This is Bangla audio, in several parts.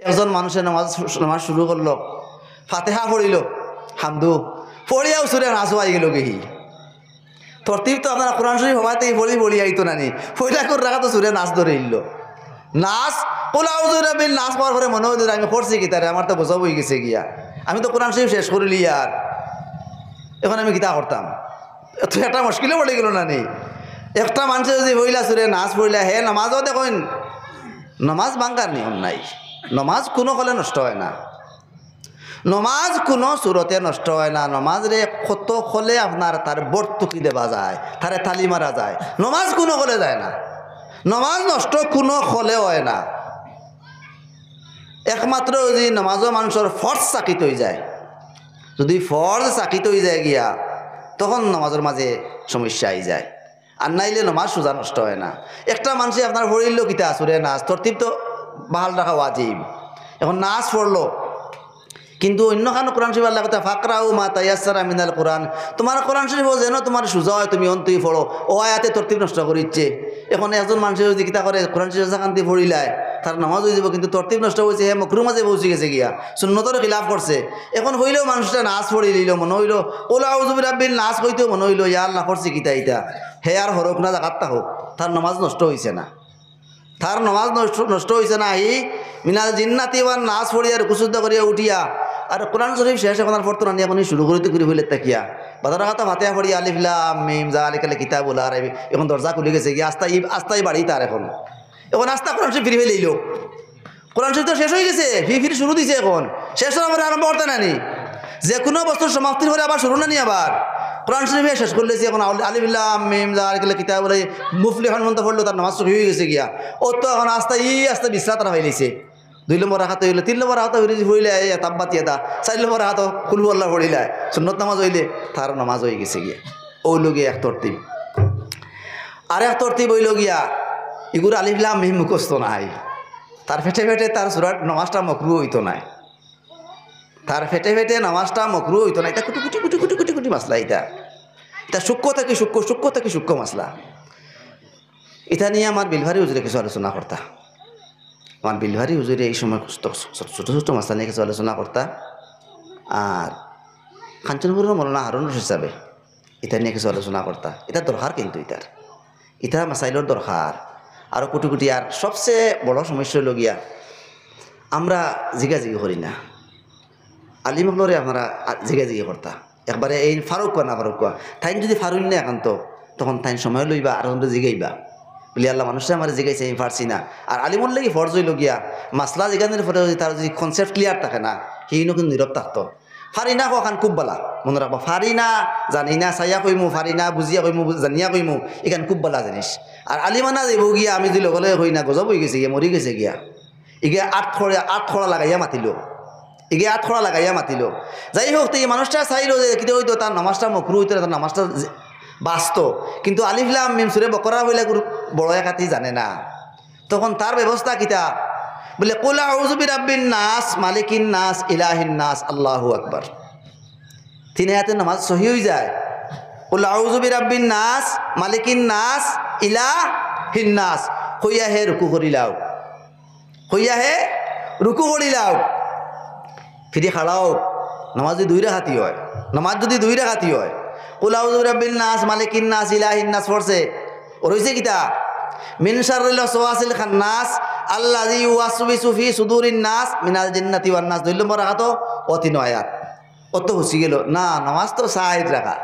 একজন মানুষের নামাজ শুরু করলো, ফাতেহা পড়িল, হামদু পড়িয়াও সুরে নাচও আই গেল গেহি। তরতিব তো আপনার কোরআন শরীফ হওয়াতে পড়ি আইতো নানি, পয়লা করে রাখা তো সুরে নাচ ধরে ইল নাচ কোলাউজুরাবিল নাচ পাওয়ার পরে মনে হইল আমি করছি কি তারে, আমার তো বোঝা বই গেছে গিয়া, আমি তো কোরআন শরীফ শেষ করিলি আর এখন আমি গীতা করতাম। তো একটা মুশকিলে পড়ে গেল নানি। একটা মানুষের যদি হইলা সুরে নাচ পড়িলা হে নামাজও দেখেন, নমাজ ভাঙ্গার নিয়ম নাই। নমাজ কোনো ফলে নষ্ট হয় না, নমাজ কোনো সুরতে নষ্ট হয় না। নমাজ রে কত হলে আপনার তার বর্তুকি দেওয়া যায়, তারে তালি মারা যায়, নমাজ কোনো হলে যায় না। নমাজ নষ্ট কোনো হলে হয় না। একমাত্র যদি নমাজও মানুষের ফর্জ চাকিত হয়ে যায়, যদি ফর্জ চাকিত হয়ে যায় গিয়া তখন নমাজের মাঝে সমস্যা আই যায়, আর নাইলে নমাজ সোজা নষ্ট হয় না। একটা মানুষে আপনার পড়িল কিতা সুরে নাচ, তরতিব তো বাহাল রাখা ওয়াজিব। এখন নাচ পড়লো কিন্তু অন্যখানে কোরআন শরীফ আল্লাহ কথা ফাকরাউ মা তায়াসসারা মিনাল কোরআন, তোমার কোরআন শরীফ যেন তোমার সোজা হয় তুমি অন্তই পড়ো, ও আয়াতে তরতিব নষ্ট করে ইচ্ছে। এখন একজন মানুষের যদি কিতা করে কোরআন শরীফ শান্তি পড়িলায় তার নামাজ হয়ে যাব, কিন্তু তরতিব নষ্ট হয়েছে, হে মকরুর মাঝে পৌঁছে গেছে গিয়া, সুন্নতর খিলাফ করছে। এখন হইলেও মানুষটা নাচ পড়ি দিল, মনে হইল ওলা আউযু বিরাব্বিল নাস হইতেও মনে হইল ইয়া আল্লাহ করছে কিতা ইটা, হে আর হরক না জাকাতটা হোক, তার নামাজ নষ্ট হয়েছে না, তার নামাজ নষ্ট হয়েছে না। ই মিনাল জিন্নাতি ওয়ান নাচ পড়িয়া রুকুসুদ্ধ করিয়া উঠিয়া আর কোরআন শরীফ শেষ এখন আর পড়তো না, নিয়ে আপনি শুরু করিতে করি হইলে তাকিয়া বাজার কথা ফাতেহা পড়ি আলিফ লাম মিম যালিকাল কিতাবুল লা রাইব, এখন দরজা খুলে গেছে গিয়া আস্তাই বাড়ি তার এখন আস্তা কোরআন শরীফ ফিরে ফেলে লইল। কোরআন শরীফ তো শেষ হয়ে গেছে, ফির শুরু দিছে, এখন শেষ হওয়ার পরে আরম্ভ করতে নানি, যে কোনো বস্তুর সমাপ্তির পরে আবার শুরু নানি, আবার কোরআন শরীফে শেষ করলেছি। এখন আলিফ লাম মিম যালিকাল কিতাবুল মুফলিহুন মন্ত্র পড়লো, তার নামাজ হয়ে গেছে গিয়া, ও তো এখন আস্তা বিশ্রাম তারা হইলেছে। 2 নম্বর রাখাতে হইলে 3 নম্বর হাতে হইলে তাব্বাতিয়াদা, 4 নম্বর হাত কুল আল্লাহ পড়িলে সুন্নত নামাজ হইলে তার নামাজ হয়ে গেছে গিয়া। ওইল গিয়া এক তরতিব। আর এক তরতিব হইল গিয়া এগুলো আলিফ লাম মিম মুখস্থ নাই, তার ফেটে ফেটে তার সুরাট নামাজটা মকরু হইতো নাই, তার ফেটে ফেটে নামাজটা মকরু হইতো না। এটা কুটি কুটি কুটি কুটি কুটি কুটি মাসলা, এটা সূক্ষ্ম থেকে সূক্ষ্ম মাসলা। এটা নিয়ে আমার বিলভারি হুজুরে কিছু আলোচনা করতা, আমার বিলভারি হুজুরে এই সময় ছোটো ছোটো মাসলা নিয়ে কিছু আলোচনা করতা। আর কাঞ্চনপুরের মৌলানা হারুন রশিদ হিসাবে এটা নিয়ে কিছু আলোচনা করতা। এটা দরকার, কিন্তু এটা মাসাইলের দরকার আরও কুটি কুটি। আর সবচেয়ে বড় সমস্যা হইল গিয়া আমরা জিগাজিগি করি না, আলিমগুলোরে আপনারা জিগাজিগি করতা একবারে এই ফারুক কোয়া না ফারুক কোয়া, তাইন যদি ফারুক না একান্ত তখন তাইন সময় লইবা আর জিগাইবা বলি আল্লাহ মানুষরা আমার জিগাইছে আমি পারছি না। আর আলিমুল লাগি ফরজ হইল গিয়া মাসলা জিগানের পরে যদি তার যদি কনসেপ্ট ক্লিয়ার থাকে না, সেইনো কিন্তু নীরব থাকতো। ফারি না কখান খুব বালা মনে রাখবো, ফারি না জানি না চাইয়া কইমু, ফারি না বুঝিয়া কইমু, জানিয়া কইমু, এখান খুব বালা জিনিস। আর আলিমানা যাইব গিয়া আমি যদি লগলে হই না গজব হয়ে গেছে গিয়া, মরি গেছে গিয়া, ইগে আট খড়া লাগাইয়া মাতিল, যাই হোক। তো এই মানুষটা চাইল যে কিন্তু হইতো তার নামাজটা মকরু হইতো, তার নামাজটা বাস্ত, কিন্তু আলিফ লাম মিম সুরে বকরা হইলে বড় একাতি জানে না, তখন তার ব্যবস্থা কিতা বলে কুল আউযু বিরাব্বিন নাস মালিকিন নাস ইলাহিন নাস আল্লাহু আকবার। 3 আয়াতের নামাজ সহি হয়ে যায়। কুল আউযু বিরাব্বিন নাস মালিকিন নাস ইলাহিন নাস, হইয়া হে রুকু করিলাও, ফিরে খাড়াও। নামাজ যদি 2 রাকাতি হয়, কুল আউযু বিরাব্বিন নাস মালিকিন নাস ইলাহিন নাস পড়ছে, ওর হইছে কিতা মিন শাররিল ওয়াসওয়াসিল খান্নাস আল্লাযী ইউওয়াসওয়িসু ফি সুদুরিন নাস মিনাল জিন্নাতি ওয়ান নাস। 2 নম্বর রাকাত ও 3 আয়াত, অত হুসি গেল না। নামাজ তো 4 রাকাত,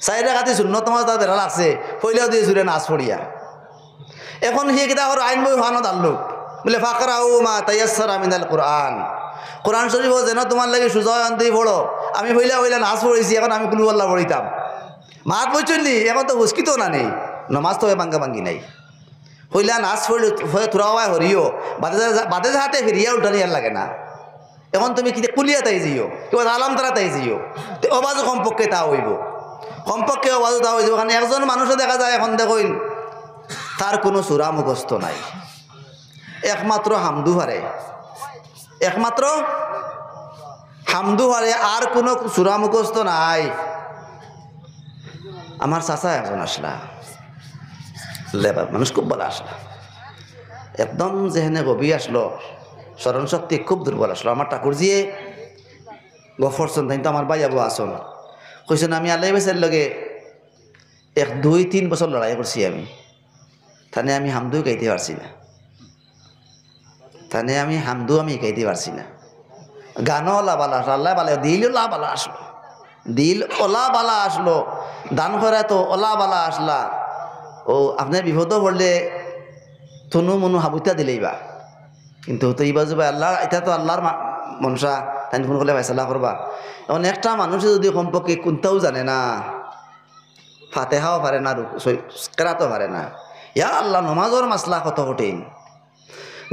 4 রাকাতে সুন্নত নামাজ তার বেড়া লাগছে, পইলেও দিয়ে সুরে নাচ পড়িয়া। এখন সে কিতা করে আইন বই হানো দাঁড়লো বলে ফাকরাউ মা তায়াসসারা মিনাল কোরআন, কোরআন শরীফ যেন তোমার লাগে সুজা আনতেই পড়ো। আমি হইলা নাচ পড়েছি, এখন আমি কুলু আল্লাহ পড়িতাম, মাত বইচলি, এখন তো হুসকিত না নেই, নমাজ তো ভাঙ্গি নাই। হইলা নাচ হয়ে থোড়াওয়ায় হরিও বাদে হাতে ফিরিয়া উঠানি আর লাগে না। এখন তুমি কি কুলিয়া তাই যাইও, কিবা আলাম তারা তাই যাইও, তো অবাজও কমপক্ষে তা হইব, অবাজও তা হয়ে যাব। কারণ একজন মানুষও দেখা যায় এখন দেখুন তার কোনো সুরা মুখস্থ নাই, একমাত্র হামদু হারে, আর কোনো সুরা মুখস্থ নাই। আমার চাচা একজন আসলা, লেবার মানুষ খুব ভালো আসলা, একদম যেহেনে গভীর আসলো, স্মরণ শক্তি খুব দুর্বল আসলো। আমার ঠাকুরজিয়ে গফরছন তাই তো আমার ভাই আবু আসন কইছেন, আমি আল্লাহ বেসের লগে 1-2-3 বছর লড়াই করছি আমি, তানে আমি হামদু গাইতে পারছি না, তানে আমি হামদু আমি গাইতে পারছি না। গানও ওলা বালা আসলো, আল্লাহ বালা দিল ওলা বালা আসলো, দিল ওলা বালা আসলো, দান করা তো ওলা বালা আসলা। ও আপনার বিপদ পড়লে থনু মনু হাবুতা দিলেই বা, কিন্তু তো এইবার যে আল্লাহ, এটা তো আল্লাহর মনসা, তাই ফোন করলে ফাইসালা করবা। এখন একটা মানুষে যদি কমপক্ষে কোনটাও জানে না, ফাতেহাও পারে না, কেরাতও পারে না, ইয়া আল্লাহ নমাজর মাসলা কত কঠিন,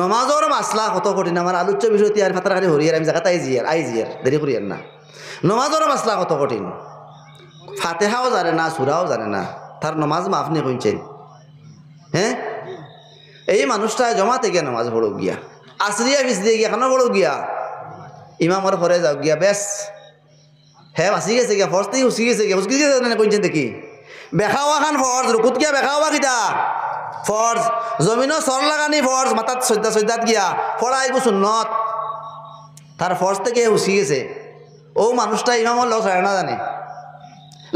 নমাজর মাসলা কত কঠিন। আমার আলোচ্য বিষয় আর ফাতার খালি হরিয়ার, আমি জায়গাতে আইজিয়ার দেরি করিয়ার না। নমাজর মাসলা কত কঠিন, ফাতেহাও জানে না, সুরাও জানে না, তার নমাজ মা আপনি কইছেন। হ্যাঁ, এই মানুষটা জমাতে গিয়া নমাজ পড়ো গিয়া, আসরিয়া বিচ দিয়ে গিয়া কেন পড়ো গিয়া, ইমামর ঘরে যাও গিয়া, বেশ হ্যাঁ বাঁচি গেছে গিয়া, ফর্স থেকে হুসকি গেছে গিয়া, হুসকি গেছে না কইছেন দেখি। বেখাওয়া খান ফর্জ, রুকুত গিয়া বেখাওয়া কিতা ফর্জ, জমিনও সর লাগানি ফর্জ, মাথাত সজ্জাত গিয়া ফড়া এগু সুন্নত, তার ফর্জ থেকে হুসকি গেছে। ও মানুষটা ইমামর লস হয় না জানে,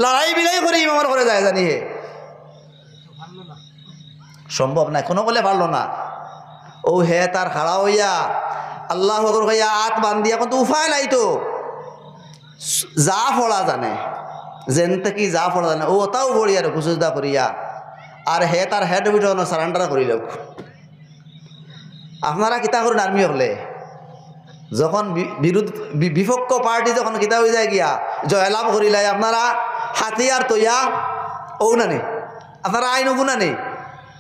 লড়াই বিলাই করে ইমামর ঘরে যায় জানি, হে সম্ভব না, কোনো বলে পারলো না। ও হে তার খাড়া হইয়া আল্লাহ হইয়া আত বান্ধিয়া কিন্তু উপায় নাই তো, যা ফড়া জানে, যেন থেকে যা ফড়া জানে ও ওটাও বড়িয়া রে কুচুজদা করিয়া, আর হে তার হেড উঠে সারেন্ডার করিল। আপনারা কিতা করুন আর্মি হলে, যখন বিপক্ষ পার্টি যখন কিতা হয়ে যায় গিয়া জয়লাভ করিলাই, আপনারা হাতিয়ার তৈয়া ও নানি, আপনারা আইন হবু নানি,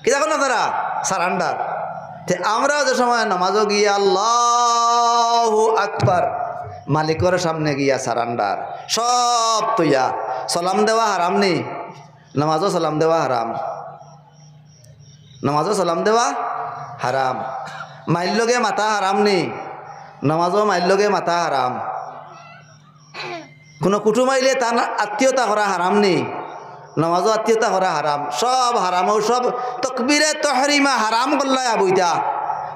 কিতা করেন আপনারা সারেন্ডার। আমরা যে সময় নামাজও গিয়া আল্লাহু আকবার, মালিকের সামনে গিয়া সারান্ডার সব তৈয়া, সালাম দেওয়া হারাম নেই, নামাজও সালাম দেওয়া হারাম, নামাজও সালাম দেওয়া হারাম, মাইল্যগে মাথা হারাম নেই, নামাজও মাইল্যগে মাথা হারাম, কোনো কুটুম আইলে তার আত্মীয়তা করা হারাম নেই, নামাজও আত্মীয়তা করা হারাম, সব হারাম। ও সব তকবিরে তহরিমা হারাম করলায় আবইতা,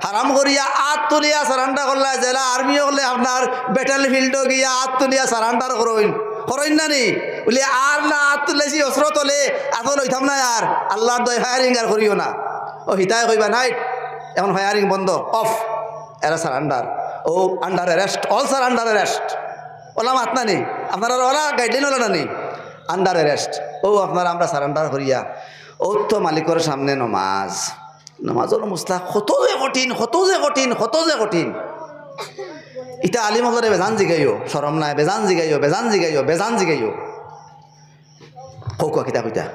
হারাম করিয়া আত তুলিয়া সারান্ডার করলায়, জেলা আর্মি হলে আপনার ব্যাটেল ফিল্ডও গিয়া আত তুলিয়া সারান্ডার করইন না নি বলি, আর না আত তুলেছি অস্ত্র তোলে এখন হইতাম না, আর আল্লাহর দয় ফায়ারিং আর করিও না। ও হিতায় কইবা নাইট এখন ফায়ারিং বন্ধ, অফ, এরা সারান্ডার, ও under arrest, all sir under arrest, ওলা মাত না নি আপনারা, ওলা গাইডলাইন ওলা না নি, আন্ডার অ্যারেস্ট। ও আপনারা আমরা সারেন্ডার করিয়া ও তো মালিকের সামনে নমাজ, নমাজের মুসলা কত যে কঠিন, কত যে কঠিন, কত যে কঠিন। ইটা আলিম হলরে বেজান জিগাইও, সরম নাই, বেজান জিগাইও, বেজান জিগাইও, বেজান জিগাইও। কৌকা কিতা কইতা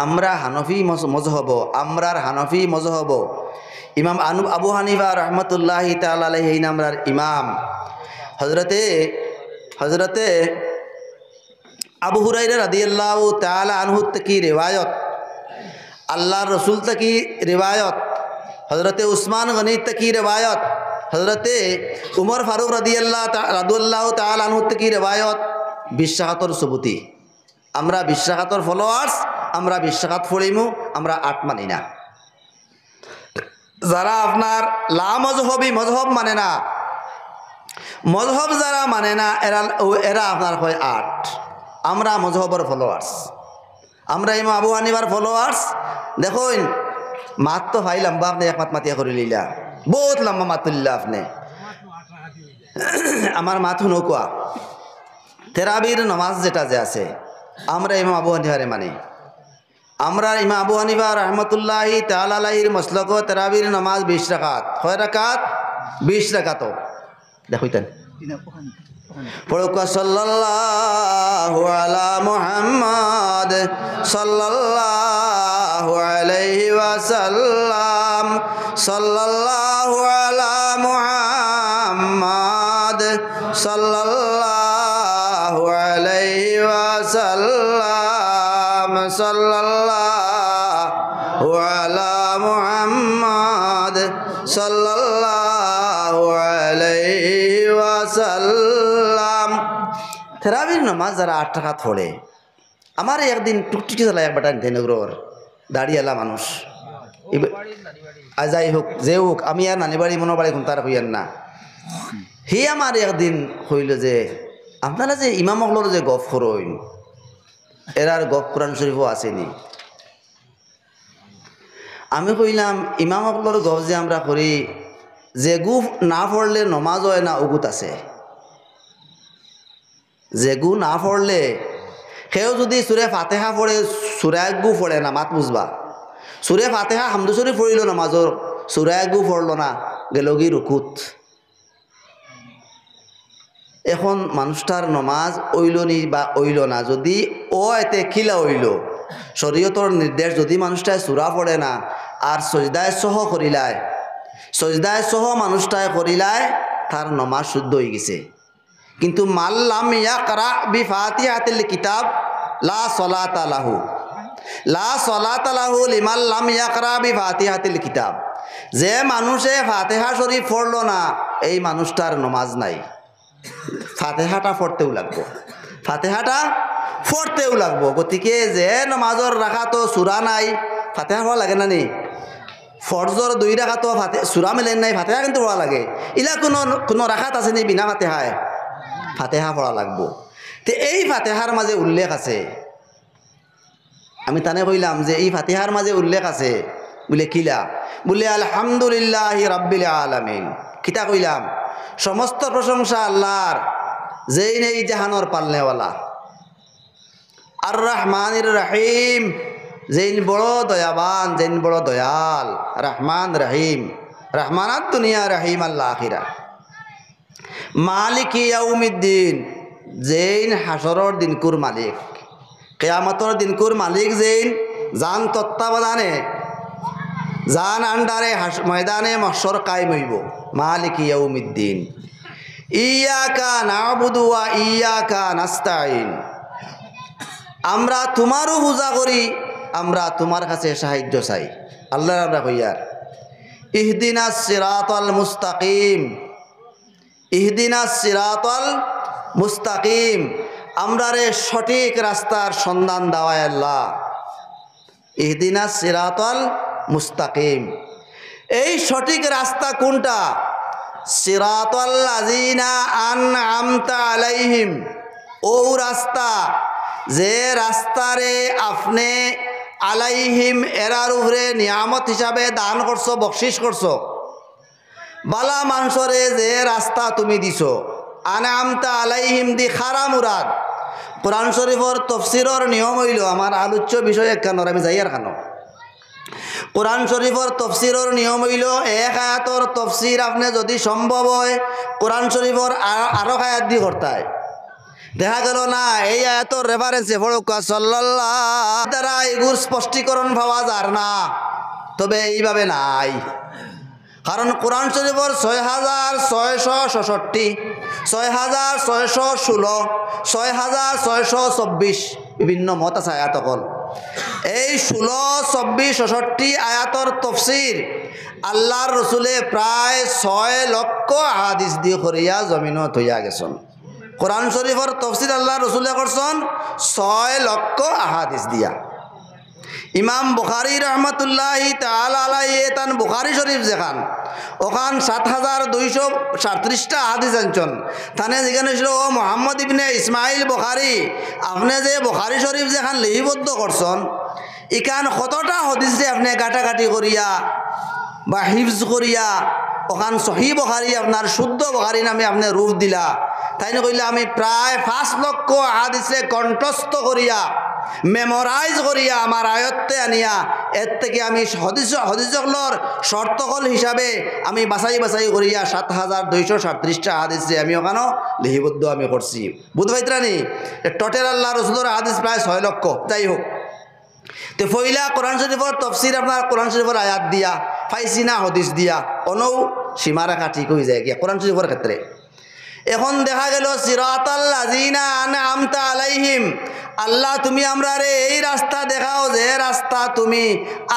আমরা হানফি মজহব, আমরার হানফি মজহব, ইমাম আবু হানিফা রহমতুল্লাহি তাআলা আলাইহি এই নামরার ইমাম হজরতে আবু হুরাইরা রাদিয়াল্লাহু তাআলা আনহু থেকে রিওয়ায়ত, আল্লাহর রসুল থেকে রিওয়ায়ত, হজরতে উসমান গনি থেকে রিওয়ায়ত, হজরতে উমর ফারুক রাদিয়াল্লাহু তাআলা আনহু থেকে রিওয়ায়ত, বিশ্বাসের সুবুতি। আমরা বিশ্বাসের ফলোয়ার্স, আমরা বিশ্বাস পড়িমু, আমরা আট মানি না। যারা আপনার লা মজহবি, মজহব মানে না, মজহব যারা মানে না, এরা আপনার হয় আট। আমরা মজহবর ফলোয়ার্স, আমরা ইমাম আবু হানিফার ফলোয়ার্স। দেখুন মাত তো ভাই লম্বা, আপনি এক মাত মাতিয়া করে লিলা, বহুত লম্বা মাত তুলিলা আপনি, আমার মাত নৌকা। তেরাবির নমাজ যেটা যে আছে, আমরা ইমাম আবু হানিফারে মানি। আমরা ইমাম আবু হানিফা রহমতুল্লাহি তাআলা আলাইহির মসলক তেরাবির নমাজ 20 রাকাত, কয় রাকাত? 20 রাকাত। দেখুইতেন পড়ুক সাল্লাল্লাহু আলা মুহাম্মদ সাল্লাল্লাহু আলাইহি ওয়াসাল্লাম, সাল্লাল্লাহু আলা মুহাম্মদ সাল্লাল্লাহু আলাইহি ওয়াসাল্লাম, সাল্লাল্লাহু আলা মুহাম্মদ সাল্লাল্লাহু আলাইহি ওয়াসাল্লাম। তেরাবির নামাজ যারা 8 রাকাত পড়ে, আমার একদিন টুকটুকি চালায় একবার ধেনগ্রহর দাঁড়িয়েলা মানুষ যাই হোক যে হোক আমি আর নানি বাড়ি মনোর বাড়ি তার হইয়ান না। হি আমার একদিন হইল যে আপনারা যে ইমাম অকলর যে গপ করইন এরার গপ কোরআন শরীফও আসেনি। আমি কইলাম ইমাম অকলর গপ যে আমরা করি যে গু না পড়লে নমাজ হয় না উগুত আছে। যে গু না পড়লে সেও যদি সুরে ফাতেহা পড়ে সুরায় গু পড়ে না মাত বুঝবা সুরে ফাতেহা হামদু শরীফ পড়িল নমাজর সুরায় গু পড়ল না গেল গি রুকুত। এখন মানুষটার নমাজ ওইল নি বা ওইল না যদি ও এতে খিলা ওইল শরীয়তর নির্দেশ যদি মানুষটায় সুরা পড়ে না আর সজদায় সহ করিলায় সজদায় সহ মানুষটায় করিলায় তার নমাজ শুদ্ধ হয়ে গেছে। কিন্তু মাল্লাম ইয়াকরা বিফাতিহাতিল কিতাব লা সলাতা লাহু লা সলাতা লাহু লিমান লাম ইয়াকরা বিফাতিহাতিল কিতাব। যে মানুষে ফাতিহা শরীফ পড়লো না এই মানুষটার নমাজ নাই। ফাতিহাটা পড়তেও লাগবো ফাতিহাটা পড়তেও লাগবো। গতিকে যে নমাজর রাখা তো সুরা নাই ফাতিহা পড়া লাগে না নি ফরজর 2 রাখা তো সুরা মেলেন নাই ফাতিহা কিন্তু পড়া লাগে। ইলা কোনো রাখাত আছে নি বিনা ফাতিহায় ফাতিহা পড়া লাগবো। তো এই ফাতিহার মাঝে উল্লেখ আছে আমি তানে কইলাম যে এই ফাতিহার মাঝে উল্লেখ আছে বলে কিলা বলে আলহামদুলিল্লাহি রাব্বিল আলামিন। কিতা কইলাম সমস্ত প্রশংসা আল্লাহর যেই নেই জাহানোর পালনেওয়ালা আর রহমানির রহিম যেইন বড় দয়াবান যেইন বড় দয়াল রহমান রহিম রহমানাত দুনিয়া রহিম আল্লাহ আখিরা মালিক ইয়াউমিদ্দিন যেইন হাসরর দিনকুর মালিক কিয়ামতর দিনকুর মালিক যেইন জান তত্ত্বাবধানে জান আন্ডারে ময়দানে মহশর কায়েম হইব মালিক ইয়াউমিদ্দিন। ইয়াকা নাবুদু ওয়া ইয়াকা নাস্তাইন। আমরা তোমারও পূজা করি আমরা তোমার কাছে সাহায্য চাই। আল্লাহ আমরা কইয়ার ইহদিনাস সিরাতাল মুস্তাকিম ইহদিনাস সিরাতাল মুস্তাকিম। আমরারে সঠিক রাস্তার সন্ধান দেওয়ায় আল্লাহ ইহদিনাস সিরাতাল মুস্তাকিম। এই সঠিক রাস্তা কোনটা সিরাতাল লাযিনা আনআমতা আলাইহিম ও রাস্তা যে রাস্তারে আপনি আলাইহিম এরার উপরে নিয়ামত হিসাবে দান করছো বকশিস করছো বালা মানুষরে যে রাস্তা তুমি দিছো আনআমতা আলাইহিম দি খারা মুরাদ। কোরআন শরীফর তফসিরর নিয়ম হইল আমার আলোচ্য বিষয় একখানোর আমি যাই আর খানো কোরআন শরীফর তফসিরর নিয়ম হইল এক আয়াতর তফসির আপনি যদি সম্ভব হয় কোরআন শরীফর আরো আয়াত দি করতায় দেখা গেল না এই আয়াতর রেফারেন্সে ফরকা সাল্লাল্লাহ দ্বারা এগুর স্পষ্টীকরণ পাওয়া যার না তবে এইভাবে নাই। কারণ কোরআন শরীফর 6666 6616 6624 বিভিন্ন মত আছে আয়াত কল এই 16 24 66 আয়াতর তফসির আল্লাহর রসুলে প্রায় 6 লক্ষ হাদিস দিয়ে করিয়া জমিনত হইয়া গেছেন। কোরআন শরীফর তফসির আল্লাহ রসুলে করছেন 6 লক্ষ আহাদিস দিয়া। ইমাম বুখারী রহমতুল্লাহি তাআলা আলাইহি তান বুখারী শরীফ যেখান ওখান 7237টা হাদিস আনছেন। তানে যেখানে ছিল ও মোহাম্মদ ইবনে ইসমাইল বুখারী আপনি যে বুখারী শরীফ যেখান লিপিবদ্ধ করছেন ইখান কতটা হাদিস যে আপনি কাটাকাটি করিয়া বা হিফজ করিয়া ওখান সহি বুখারী আপনার শুদ্ধ বুখারী নামে আপনি রূপ দিলা তাই না কইলে আমি প্রায় 5 লক্ষ হাদিসে কণ্ঠস্থ করিয়া মেমোরাইজ করিয়া আমার আয়ত্তে আনিয়া এর থেকে আমি হদিসগুলোর শর্তকল হিসাবে আমি বাছাই করিয়া 7237টা হাদিসে আমি ওখানেও লিপিবদ্ধ আমি করছি। বুঝতে পাইত্রানি টোটাল আল্লাহ রসুলের হাদিস প্রায় 6 লক্ষ। যাই হোক তো পয়লা কোরআন শরীফর তফসির আপনার কোরআন শরীফর আয়াত দিয়া পাইছি না হদিস দিয়া অনৌ সীমারেখা ঠিক হয়ে যায় গিয়া কোরআন শরীফর ক্ষেত্রে। এখন দেখা গেল সিরাতাল লাযিনা আনআমতা আলাইহিম আল্লাহ তুমি আমরারে এই রাস্তা দেখাও যে রাস্তা তুমি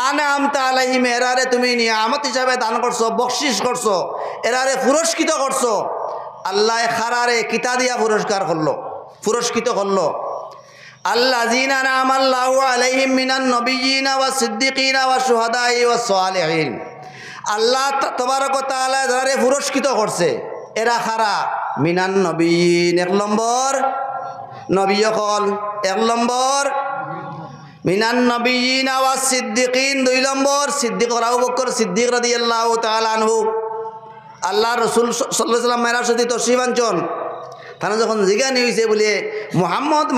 আনআমতা আলাইহিম এরারে তুমি নিয়ামত হিসাবে দান করছো বকশিস করছো এরারে পুরস্কৃত করছো। আল্লাহ খারারে কিতা দিয়া পুরস্কৃত করলো আল্লাযীনা আনআমাল্লাহু আলাইহিম মিনান নবিয়্যিনা ওয়াস সিদ্দিকিনা ওয়াস শুহাদাই ওয়াস সালিহিন। আল্লাহ তাবারক ওয়া তাআলা যারা পুরস্কৃত করছে এরা খারা মিনান নবিয়্যিন, এক নম্বর নবী হল, এক নম্বর মিনান নবিয়্যিনা ওয়াস সিদ্দিকিন, দুই নম্বর সিদ্দিক আবু বকর সিদ্দিক রাদিয়াল্লাহু তাআলা আনহু। আল্লাহ রসুল সাল্লাল্লাহু আলাইহি ওয়াসাল্লাম মেরাজ সাথে তশরিফ আনছন, তারা যখন জিজ্ঞানি হয়েছে বলে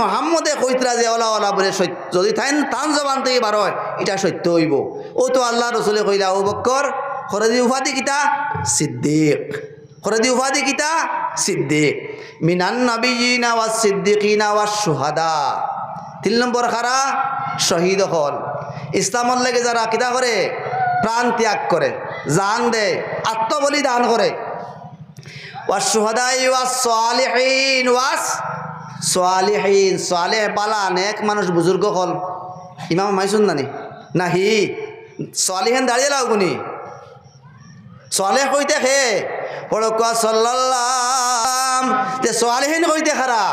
মোহাম্মদে কইতরা যে ওলা ওলা বলে সত্য, যদি তান জবান থেকে বার হয় এটা সত্য হইব। ও তো আল্লাহ রসুলে কইলা আবু বকর খরদি উপাধি কিতা সিদ্দিক, খরদি উপাধি কিতা সিদ্দিক। মিনান নবিয়্যিনা ওয়াস সিদ্দিকিনা ওয়াস শুহাদা, তিন নম্বর খারা শহীদ হল। ইসলামর লাগে যারা কিতা করে প্রাণ ত্যাগ করে, জান দেয়, আত্মবলিদান করে। ওয়াস শুহাদাই ওয়াস সালিহিন, ওয়াস সালিহিন সালেহ বালা নেক মানুষ বুজুর্গ হল। ইমাম মাইসুন নানি নাহি সালিহিন দাঁড়িয়ে লাও গুনি সালেহ কইতে খে পড়কা সাল্লাল্লাহু যে সালিহিন কইতে খারা